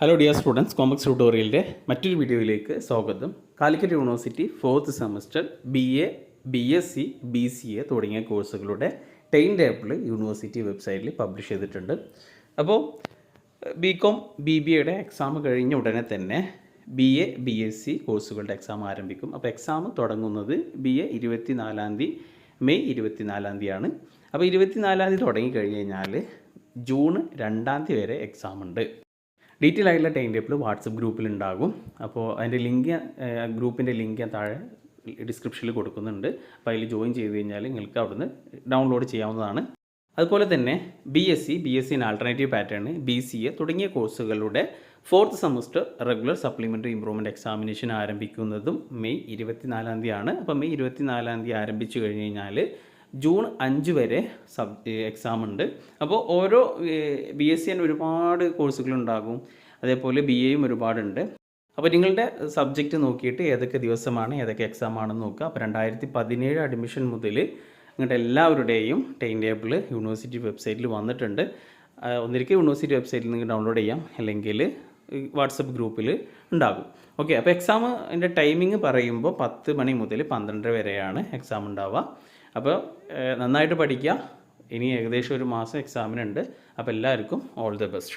Hello dear students, കോമക്സ് ട്യൂട്ടോറിയലിൻ്റെ മറ്റൊരു വീഡിയോയിലേക്ക് സ്വാഗതം. Calicut university 4th semester BA, B.Sc, B.Ca തുടങ്ങിയ കോഴ്സുകളുടെ ടൈം ടേബിൾ യൂണിവേഴ്സിറ്റി വെബ്സൈറ്റിൽ പബ്ലിഷ് ചെയ്തിട്ടുണ്ട്. അപ്പോൾ B.Com, BBAയുടെ എക്സാം കഴിഞ്ഞ ഉടനെ തന്നെ BA, B.Sc കോഴ്സുകളുടെ എക്സാം ആരംഭിക്കും. അപ്പോൾ എക്സാം തുടങ്ങുന്നത് BA 24-ാം തീയതി, മെയ് 24-ാം തീയതിയാണ്. അപ്പോൾ 24-ാം തീയതി തുടങ്ങിക്കഴിഞ്ഞ് കഴിഞ്ഞാൽ ജൂൺ 2-ാം തീയതി വരെ എക്സാം ഉണ്ട്. ഡീറ്റെയിൽ ആയിട്ടുള്ള ടൈം ടേബിൾ വാട്സപ്പ് ഗ്രൂപ്പിലുണ്ടാകും. അപ്പോൾ അതിൻ്റെ ലിങ്ക്, ഗ്രൂപ്പിൻ്റെ ലിങ്ക് ഞാൻ താഴെ ഡിസ്ക്രിപ്ഷനിൽ കൊടുക്കുന്നുണ്ട്. അപ്പോൾ അതിൽ ജോയിൻ ചെയ്ത് കഴിഞ്ഞാൽ നിങ്ങൾക്ക് അവിടുന്ന് ഡൗൺലോഡ് ചെയ്യാവുന്നതാണ്. അതുപോലെ തന്നെ B.Sc in alternative pattern, B.Ca തുടങ്ങിയ കോഴ്സുകളുടെ 4th semester regular supplementary improvement examination ആരംഭിക്കുന്നതും മെയ് 24-ാം തീയതിയാണ്. അപ്പോൾ മെയ് 24-ാം തീയതി ആരംഭിച്ചു കഴിഞ്ഞ് കഴിഞ്ഞാൽ ജൂൺ 5 വരെ എക്സാം ഉണ്ട്. അപ്പോൾ ഓരോ B.Sc ഒരുപാട് കോഴ്സുകളുണ്ടാകും, അതേപോലെ BAയും ഒരുപാടുണ്ട്. അപ്പോൾ നിങ്ങളുടെ സബ്ജക്റ്റ് നോക്കിയിട്ട് ഏതൊക്കെ ദിവസമാണ് ഏതൊക്കെ എക്സാം ആണെന്ന് നോക്കുക. അപ്പോൾ 2017 അഡ്മിഷൻ മുതൽ നിങ്ങളുടെ എല്ലാവരുടെയും ടൈം ടേബിൾ യൂണിവേഴ്സിറ്റി വെബ്സൈറ്റിൽ വന്നിട്ടുണ്ട്. ഒന്നിരിക്കൽ യൂണിവേഴ്സിറ്റി വെബ്സൈറ്റിൽ നിങ്ങൾക്ക് ഡൗൺലോഡ് ചെയ്യാം, അല്ലെങ്കിൽ വാട്സപ്പ് ഗ്രൂപ്പിൽ ഉണ്ടാകും. ഓക്കെ, അപ്പോൾ എക്സാമിൻ്റെ ടൈമിംഗ് പറയുമ്പോൾ 10 മണി മുതൽ 12 വരെയാണ് എക്സാം ഉണ്ടാവുക. അപ്പോൾ നന്നായിട്ട് പഠിക്കുക. ഇനി ഏകദേശം ഒരു മാസം എക്സാമിനുണ്ട്. അപ്പോൾ എല്ലാവർക്കും ഓൾ ദി ബെസ്റ്റ്.